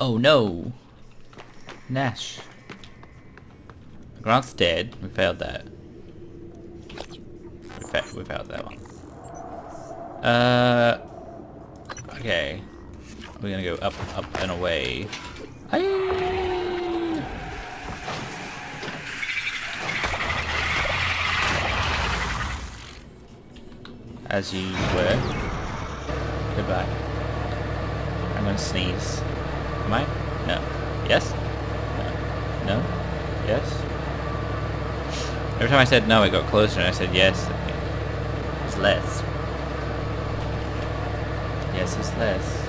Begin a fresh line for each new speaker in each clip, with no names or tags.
Oh no! Nash. Grant's dead. We failed that. We failed that one. Okay. We're gonna go up, up, and away. Aye. As you were. Goodbye. I'm gonna sneeze. Am I? No. Yes? No. No? Yes? Every time I said no, it got closer, and I said yes. It's less. Yes, it's less.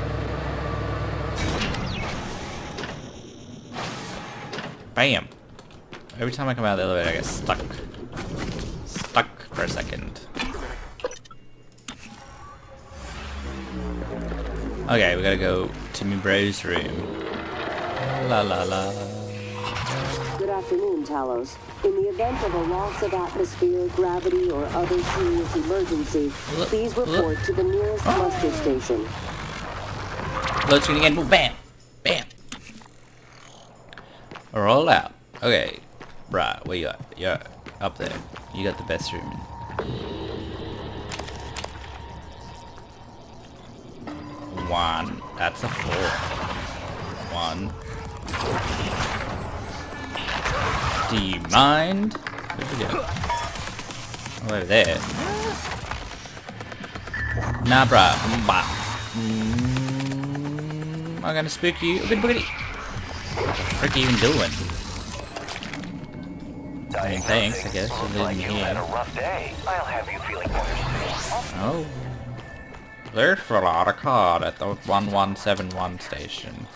Bam! Every time I come out of the elevator, I get stuck. Stuck for a second. Okay, we gotta go to my bro's room. La la la.
Good afternoon, Talos. In the event of a loss of atmosphere, gravity, or other serious emergency, please report to the nearest muster station.
Load screen again. Boom, bam! Bam! Roll out. Okay. Right, where you at? You're up there. You got the best room. One. That's a 4. 1. Do you mind? Where'd we go? Oh, over there. Nah, bruh. I'm gonna spook you. Good boogity. What are you even doing? I mean, thanks, I guess, for leaving me here. Oh. There's a lot of card at the 1171 station.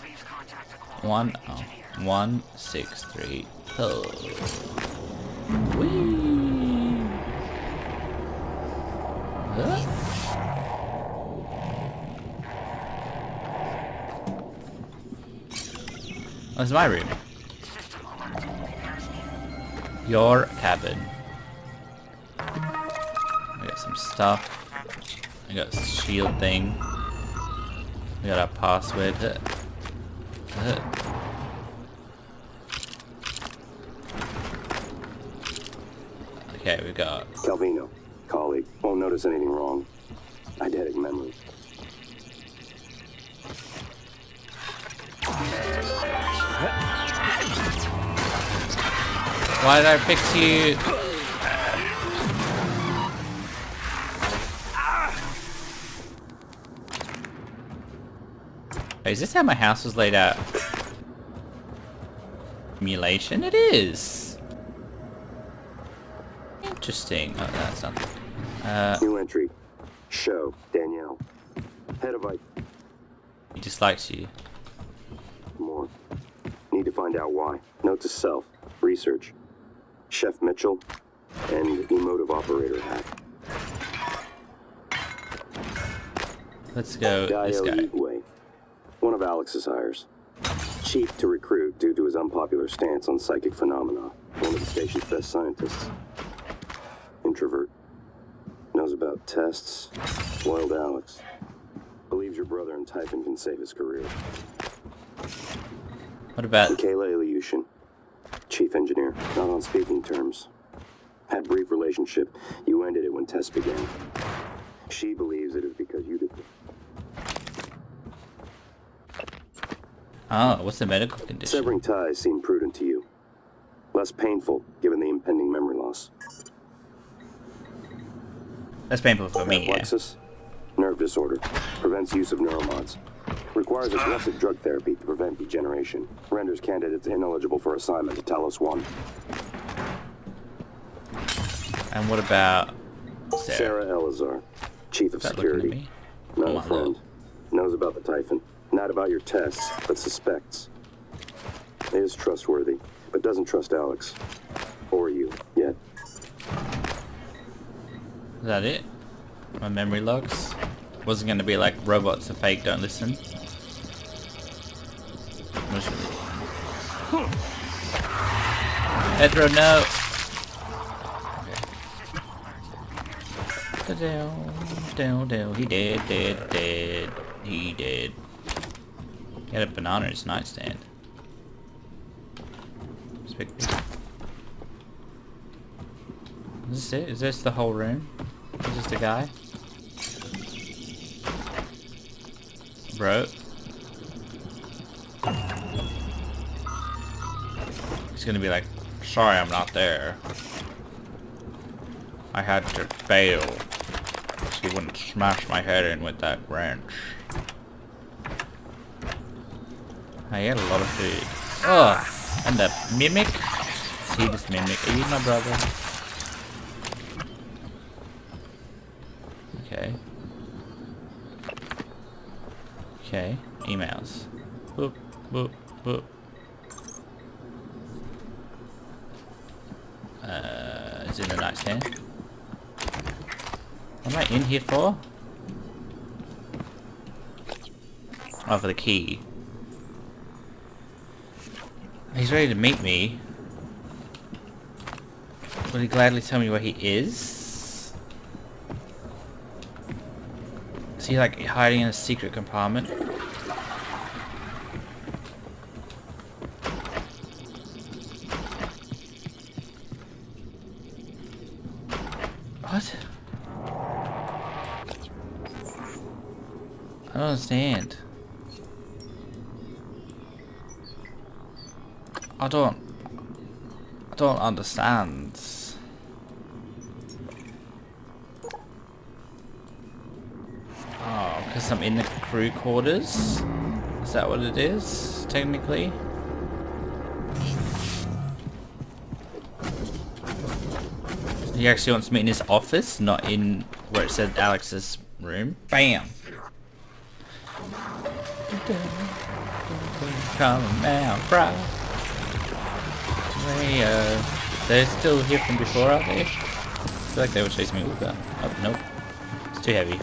16163. Oh. Whee! Huh? Oh, it's my room. Your cabin. I got some stuff. I got a shield thing. We got our password. Okay, we got
Calvino, colleague. Won't notice anything wrong. Eidetic memory.
Why did I fix you? Wait, is this how my house was laid out? Simulation? It is. Interesting. Oh, that's not.
New entry. Show Danielle. Head of IT.
He dislikes you.
More. Need to find out why. Note to self. Research. Chef Mitchell and emotive operator hack.
Let's go this guy.
Way. One of Alex's hires. Cheap to recruit due to his unpopular stance on psychic phenomena. One of the station's best scientists. Introvert. Knows about tests. Loyal to Alex. Believes your brother and Typhon can save his career.
What about
Michaela Ilyushin. Chief engineer. Not on speaking terms. Had brief relationship. You ended it when tests began. She believes it is because you did.
Oh, what's the medical condition?
Severing ties seemed prudent to you. Less painful, given the impending memory loss.
That's painful for me, yeah.
Plexus, nerve disorder. Prevents use of neuromods. Requires aggressive drug therapy to prevent degeneration. Renders candidates ineligible for assignment to Talos 1.
And what about
Sarah Elazar, Chief of Security. Not a friend. Knows about the Typhon. Not about your tests, but suspects. Is trustworthy, but doesn't trust Alex. Or you, yet.
Is that it? My memory logs? Wasn't gonna be like robots are fake, don't listen. Pedro, no! Down, he dead, he dead. He had a banana in his nightstand. Is this it? Is this the whole room? Is this the guy? Bro. He's gonna be like, sorry I'm not there. I had to fail. So he wouldn't smash my head in with that wrench. I had a lot of food. Oh, and the mimic. See this mimic? Are you my brother? Okay. Okay. Emails. Boop, boop, boop. It's in the nightstand. What am I in here for? Oh, for the key. He's ready to meet me. Will he gladly tell me where he is? Is he like hiding in a secret compartment? What? I don't understand. I don't understand. Oh, because I'm in the crew quarters? Is that what it is, technically? He actually wants me in his office, not in where it said Alex's room. Bam! Come out, bro. They're still here from before, aren't they? I feel like they were chasing me with that. Oh, nope. It's too heavy.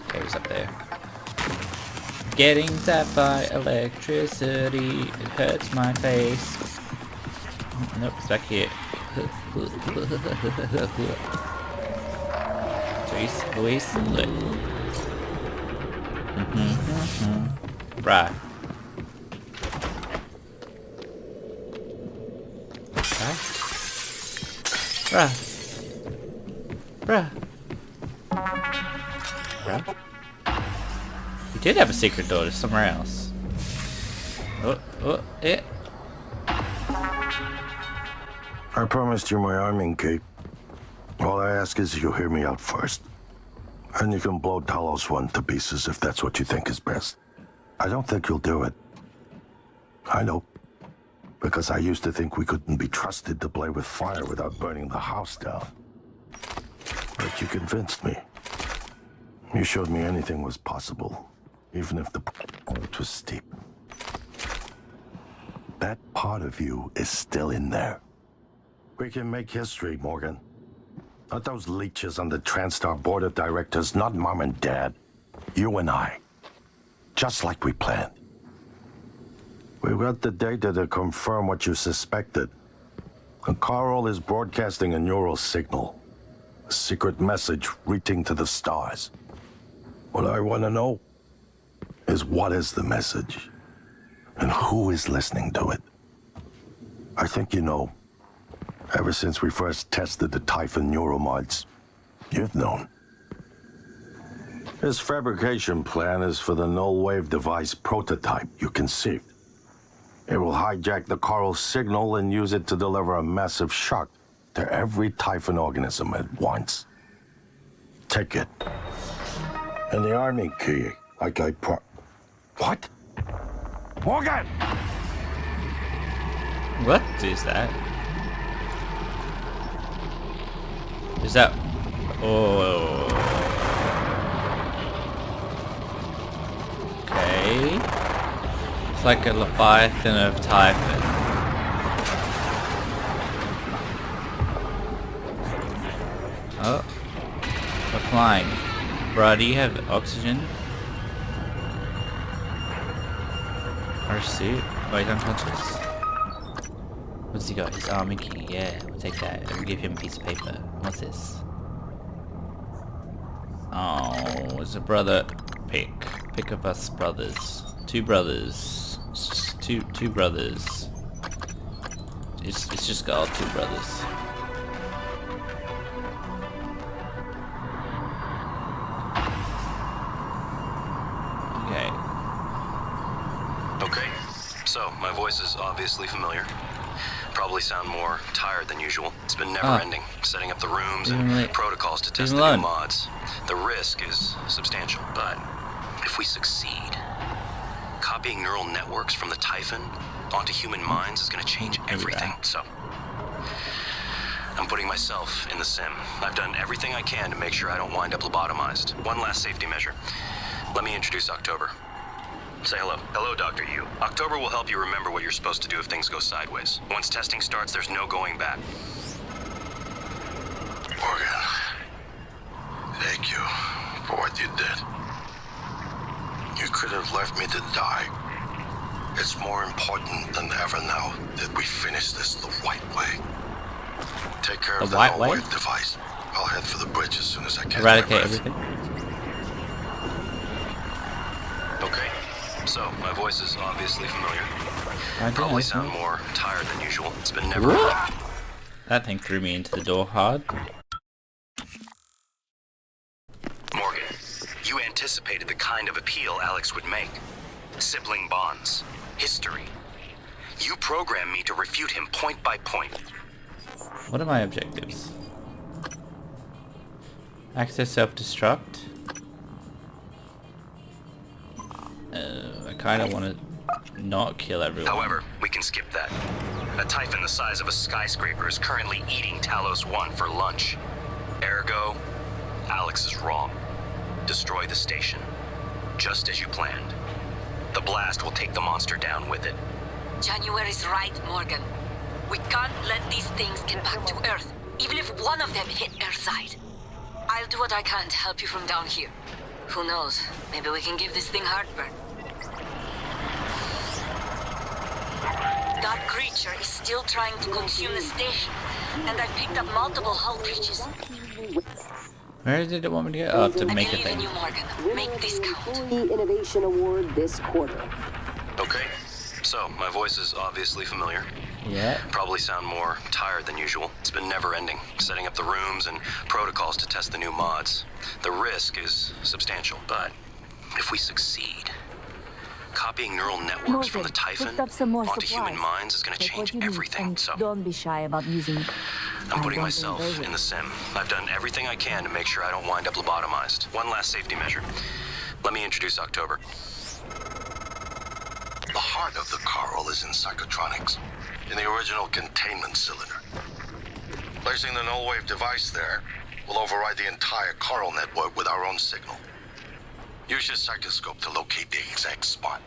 Okay, it was up there. Getting zapped by electricity. It hurts my face. Nope, it's back here. Luis, look. Right. Bruh. We did have a secret door to somewhere else. Yeah.
I promised you my arming cape. All I ask is you hear me out first. And you can blow Talos one to pieces if that's what you think is best. I don't think you'll do it. I know. Because I used to think we couldn't be trusted to play with fire without burning the house down. But you convinced me. You showed me anything was possible, even if the road was steep. That part of you is still in there. We can make history, Morgan. Not those leeches on the TranStar board of directors, not Mom and Dad. You and I. Just like we planned. We've got the data to confirm what you suspected. And Carl is broadcasting a neural signal. A secret message reaching to the stars. What I want to know is what is the message? And who is listening to it? I think you know. Ever since we first tested the Typhon neuromods, you've known. This fabrication plan is for the null-wave device prototype you conceived. It will hijack the Carl signal and use it to deliver a massive shock to every Typhon organism at once. Take it. And the army key, like I What? Morgan!
What is that? Is that... Oh... Okay... It's like a Leviathan of Typhon. Oh. We're flying. Bro, do you have oxygen? Or suit? Oh, he's unconscious. What's he got? His army key. Yeah, we'll take that and give him a piece of paper. What's this? Oh, it's a brother pick. Pick of us brothers. Two brothers. It's just two brothers. It's just got two brothers. Okay.
Okay, so my voice is obviously familiar. Probably sound more tired than usual. It's been never-ending, setting up the rooms and protocols to test the new mods. The risk is substantial, but if we succeed, copying neural networks from the Typhon onto human minds is going to change everything. So, I'm putting myself in the sim. I've done everything I can to make sure I don't wind up lobotomized. One last safety measure. Let me introduce October. Say hello. Hello, Dr. Yu. October will help you remember what you're supposed to do if things go sideways. Once testing starts, there's no going back.
Morgan, thank you for what you did. You could have left me to die. It's more important than ever now that we finish this the right way. Take care of the null-wave device. I'll head for the bridge as soon as I can.
Eradicate everything.
Okay. So, my voice is obviously familiar. Probably sound more tired than usual. It's been never...
That thing threw me into the door hard.
Morgan, you anticipated the kind of appeal Alex would make. Sibling bonds. History. You programmed me to refute him point by point.
What are my objectives? Access self-destruct. I kind of want to not kill everyone.
However, we can skip that. A Typhon the size of a skyscraper is currently eating Talos 1 for lunch. Ergo, Alex is wrong. Destroy the station. Just as you planned. The blast will take the monster down with it.
January's right, Morgan. We can't let these things get back to Earth, even if one of them hit Earthside. I'll do what I can to help you from down here. Who knows? Maybe we can give this thing heartburn. That creature is still trying to consume the station, and I've picked up multiple hull breaches.
Where did it want me to go? Oh, to
I
make a
believe in
thing.
you, Morgan. Make this count.
Employee Innovation Award this quarter.
Okay, so my voice is obviously familiar.
Yeah.
Probably sound more tired than usual. It's been never-ending, setting up the rooms and protocols to test the new mods. The risk is substantial, but if we succeed, copying neural networks from the Typhon onto human minds is going to change everything. So
don't be shy about using it.
I'm putting myself in the sim. I've done everything I can to make sure I don't wind up lobotomized. One last safety measure. Let me introduce October.
The heart of the coral is in psychotronics, in the original containment cylinder. Placing the null-wave device there will override the entire coral network with our own signal. Use your psychoscope to locate the exact spot.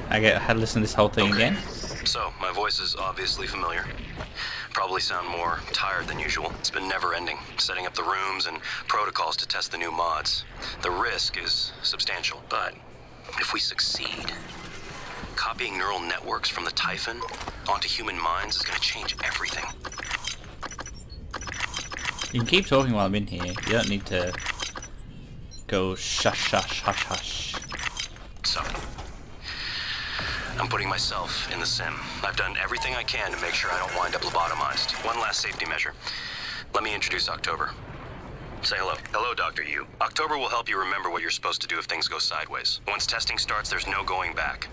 I had to listen to this whole thing again.
So, my voice is obviously familiar. Probably sound more tired than usual. It's been never-ending, setting up the rooms and protocols to test the new mods. The risk is substantial, but if we succeed, copying neural networks from the Typhon onto human minds is going to change everything.
You can keep talking while I'm in here. You don't need to go shush, shush, hush, hush.
So, I'm putting myself in the sim. I've done everything I can to make sure I don't wind up lobotomized. One last safety measure. Let me introduce October. Say hello. Hello, Dr. Yu. October will help you remember what you're supposed to do if things go sideways. Once testing starts, there's no going back.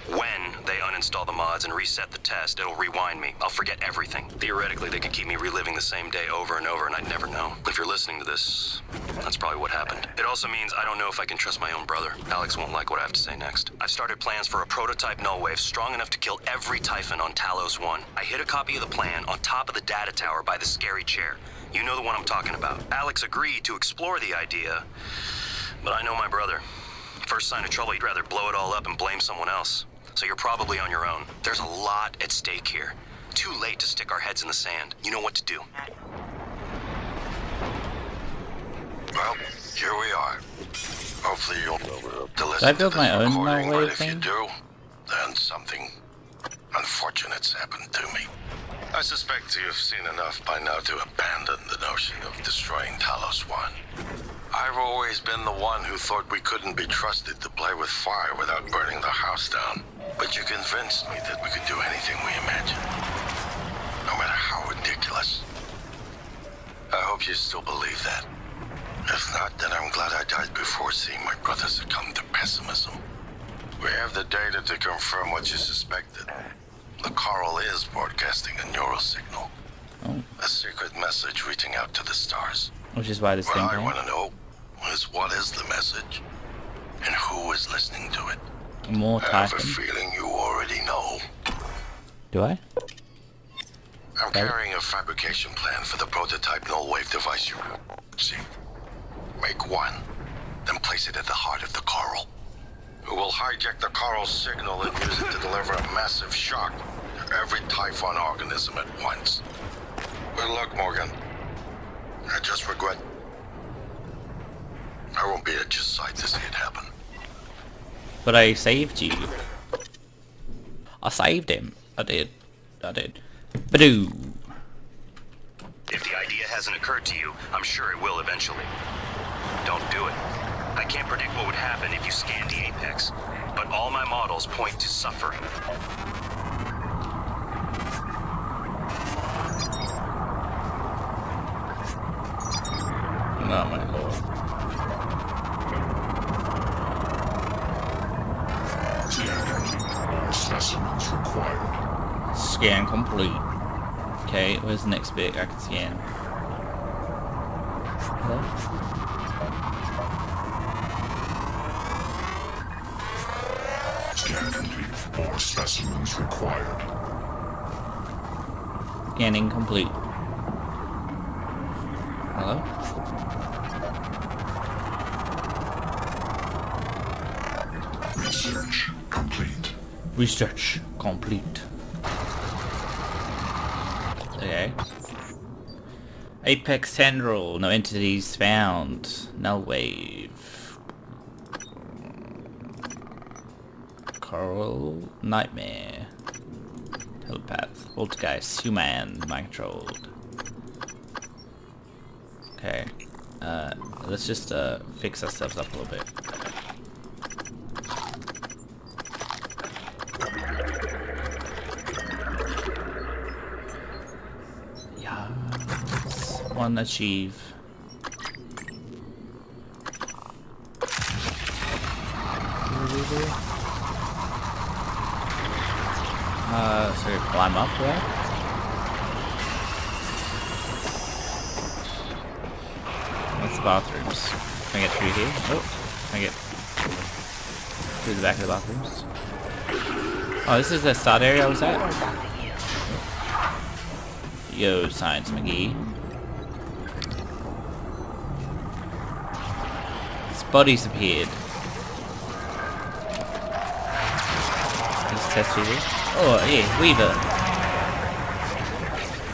When they uninstall the mods and reset the test, it'll rewind me. I'll forget everything. Theoretically, they could keep me reliving the same day over and over, and I'd never know. If you're listening to this, that's probably what happened. It also means I don't know if I can trust my own brother. Alex won't like what I have to say next. I've started plans for a prototype null wave strong enough to kill every Typhon on Talos 1. I hid a copy of the plan on top of the data tower by the scary chair. You know the one I'm talking about. Alex agreed to explore the idea, but I know my brother. First sign of trouble, he'd rather blow it all up and blame someone else. So you're probably on your own. There's a lot at stake here. Too late to stick our heads in the sand. You know what to do.
Well, here we are. Hopefully you'll to listen
Did I build
to
my
this
own
recording,
null-wave
but if you
thing?
do, then something unfortunate's happened to me. I suspect you've seen enough by now to abandon the notion of destroying Talos 1. I've always been the one who thought we couldn't be trusted to play with fire without burning the house down. But you convinced me that we could do anything we imagined. No matter how ridiculous. I hope you still believe that. If not, then I'm glad I died before seeing my brother succumb to pessimism. We have the data to confirm what you suspected. The coral is broadcasting a neural signal.
Oh.
A secret message reaching out to the stars.
Which is why this
What
thing
I
came.
want to know is what is the message? And who is listening to it?
More
I have a
Typhon.
feeling you already know.
Do I?
I'm
Okay.
carrying a fabrication plan for the prototype null-wave device you see. Make one, then place it at the heart of the coral. We will hijack the coral's signal and use it to deliver a massive shock to every Typhon organism at once. Good luck, Morgan. I just regret I won't be at your side to see it happen.
But I saved you. I saved him. I did. Badoo.
If the idea hasn't occurred to you, I'm sure it will eventually. Don't do it. I can't predict what would happen if you scanned the Apex, but all my models point to suffering.
Oh my lord.
More specimens required.
Scan complete. Okay, where's the next bit I can scan? Hello?
Scan complete. More specimens required.
Scanning complete. Hello?
Research complete.
Research complete. Okay. Apex tendril. No entities found. No wave. Coral nightmare. Telepath. Poltergeist. Human. Mind controlled. Okay. Let's just fix ourselves up a little bit. Yes. One achieve. So climb up, right? That's the bathrooms. Can I get through here? Oh, can I get through the back of the bathrooms? Oh, this is the start area I was at? Yo, Science McGee. His body's appeared. Let's test Weaver. Oh, yeah, Weaver.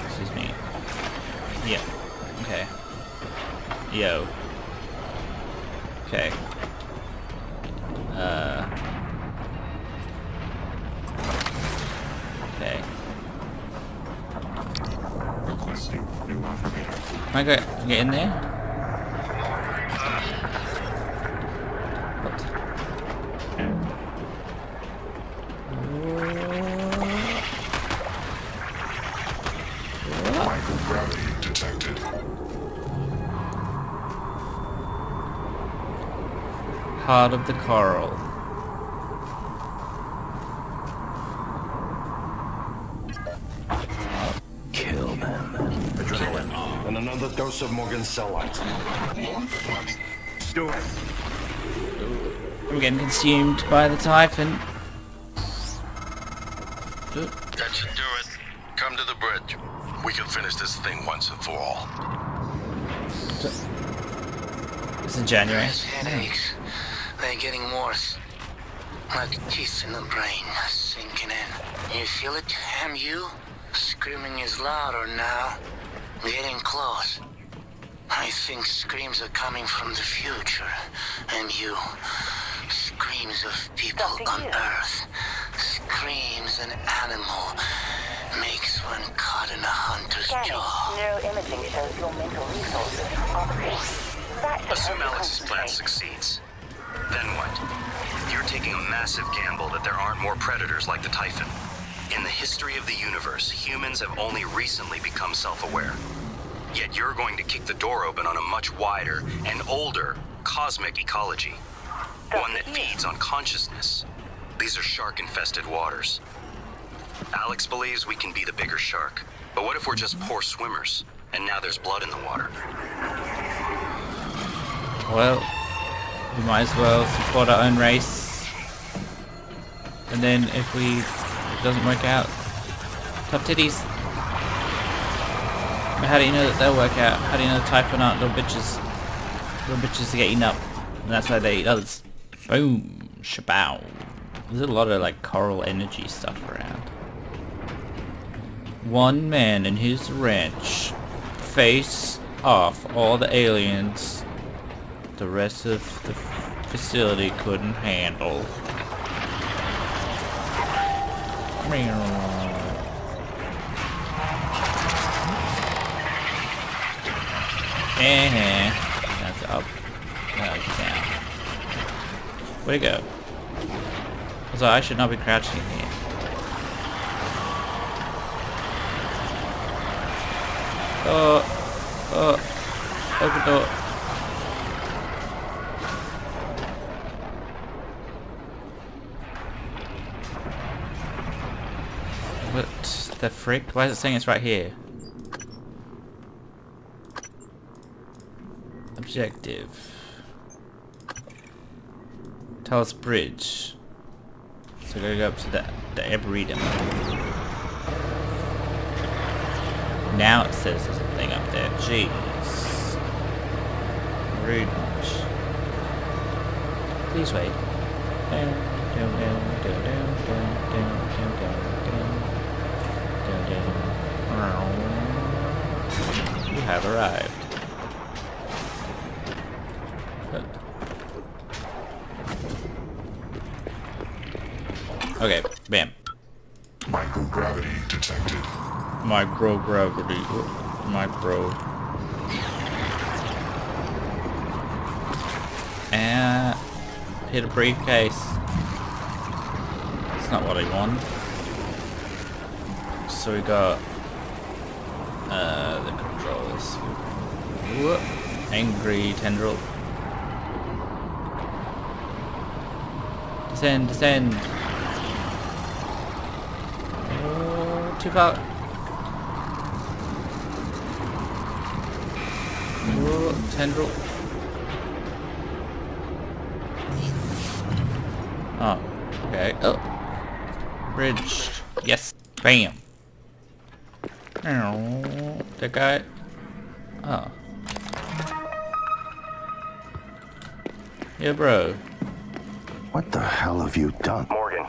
Excuse me. Yeah. Okay. Yo. Okay. Okay. Can I get in there? What?
Microgravity detected.
Heart of the coral.
Kill them. Adrenaline. And another dose of Morgan's cell lines. Do it.
We're getting consumed by the Typhon.
That should do it. Come to the bridge. We can finish this thing once and for all.
It's in January.
Headaches. They're getting worse. Like teeth in the brain, sinking in. You feel it, MU? Screaming is louder now. Getting close. I think screams are coming from the future. MU. Screams of people on Earth. Screams an animal makes one caught in a hunter's jaw.
Neuroimaging shows your mental resources are
Assume Alex's plan succeeds. Then what? You're taking a massive gamble that there aren't more predators like the Typhon. In the history of the universe, humans have only recently become self-aware. Yet you're going to kick the door open on a much wider and older cosmic ecology. One that feeds on consciousness. These are shark-infested waters. Alex believes we can be the bigger shark. But what if we're just poor swimmers, and now there's blood in the water?
Well, we might as well support our own race. And then if it doesn't work out, tough titties. But how do you know that they'll work out? How do you know the Typhon aren't little bitches? Little bitches to get eaten up. And that's why they eat others. Boom. Shabow. There's a lot of like coral energy stuff around. One man and his wrench face off all the aliens the rest of the facility couldn't handle. That's up. That's down. Where'd it go? So I should not be crouching here. Open door. What the frick? Why is it saying it's right here? Objective. Talos Bridge. So we're gonna go up to the Arboretum. Now it says there's a thing up there. Jeez. Rude much. Please wait. Down, down, down, down, down, down, down, down, down, down. You have arrived. Okay, bam.
Microgravity detected.
Microgravity. Micro. And hit a briefcase. That's not what I want. So we got the controls. Whoop. Angry tendril. Descend, descend. Oh, too far. Oh, tendril. Oh, okay. Oh. Bridge. Yes. Bam. Oh, that guy. Oh. Yeah, bro.
What the hell have you done?
Morgan,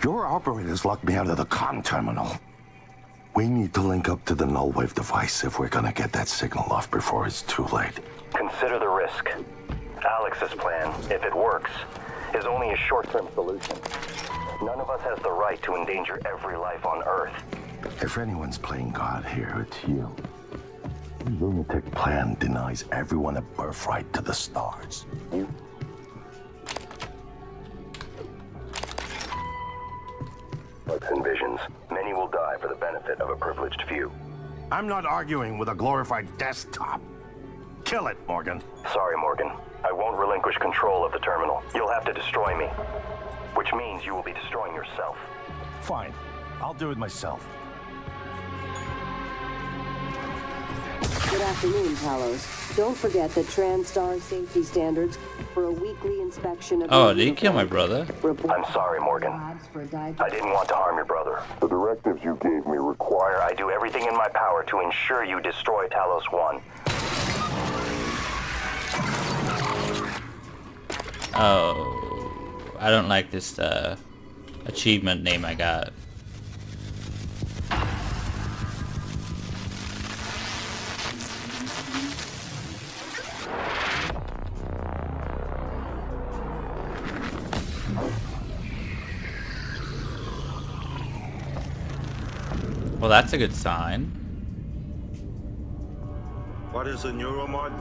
Your operators locked me out of the comm terminal. We need to link up to the null wave device if we're gonna get that signal off before it's too late.
consider the risk. Alex's plan, if it works, is only a short-term solution. None of us has the right to endanger every life on Earth.
If anyone's playing God here, it's you. Your lunatic plan denies everyone a birthright to the stars.
Hopes and visions. Many will die for the benefit of a privileged few.
I'm not arguing with a glorified desktop. Kill it, Morgan.
Sorry, Morgan. I won't relinquish control of the terminal. You'll have to destroy me. Which means you will be destroying yourself.
Fine. I'll do it myself.
Good afternoon, Talos. Don't forget that TranStar safety standards for a weekly inspection of...
Oh, did he kill my brother?
I'm sorry, Morgan. I didn't want to harm your brother. The directives you gave me require I do everything in my power to ensure you destroy Talos 1.
Oh, I don't like this achievement name I got. Well, that's a good sign.
What is a neuromod?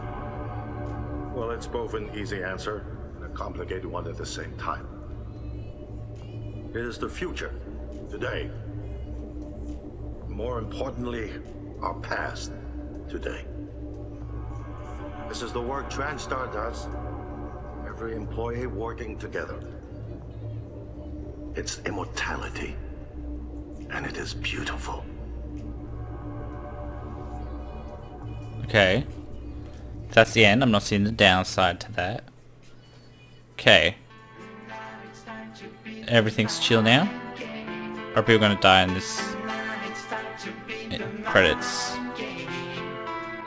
Well, it's both an easy answer and a complicated one at the same time. It is the future, today. More importantly, our past, today. This is the work TranStar does. Every employee working together. It's immortality. And it is beautiful.
Okay. If that's the end, I'm not seeing the downside to that. Okay. Everything's chill now? Or are people gonna die in this credits?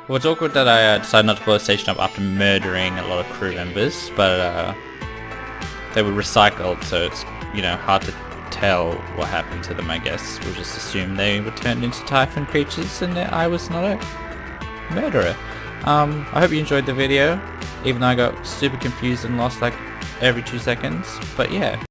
Well, it's awkward that I decided not to blow the station up after murdering a lot of crew members, but they were recycled, so it's, you know, hard to tell what happened to them, I guess. We'll just assume they were turned into Typhon creatures and that I was not a murderer. I hope you enjoyed the video, even though I got super confused and lost like every 2 seconds, but yeah.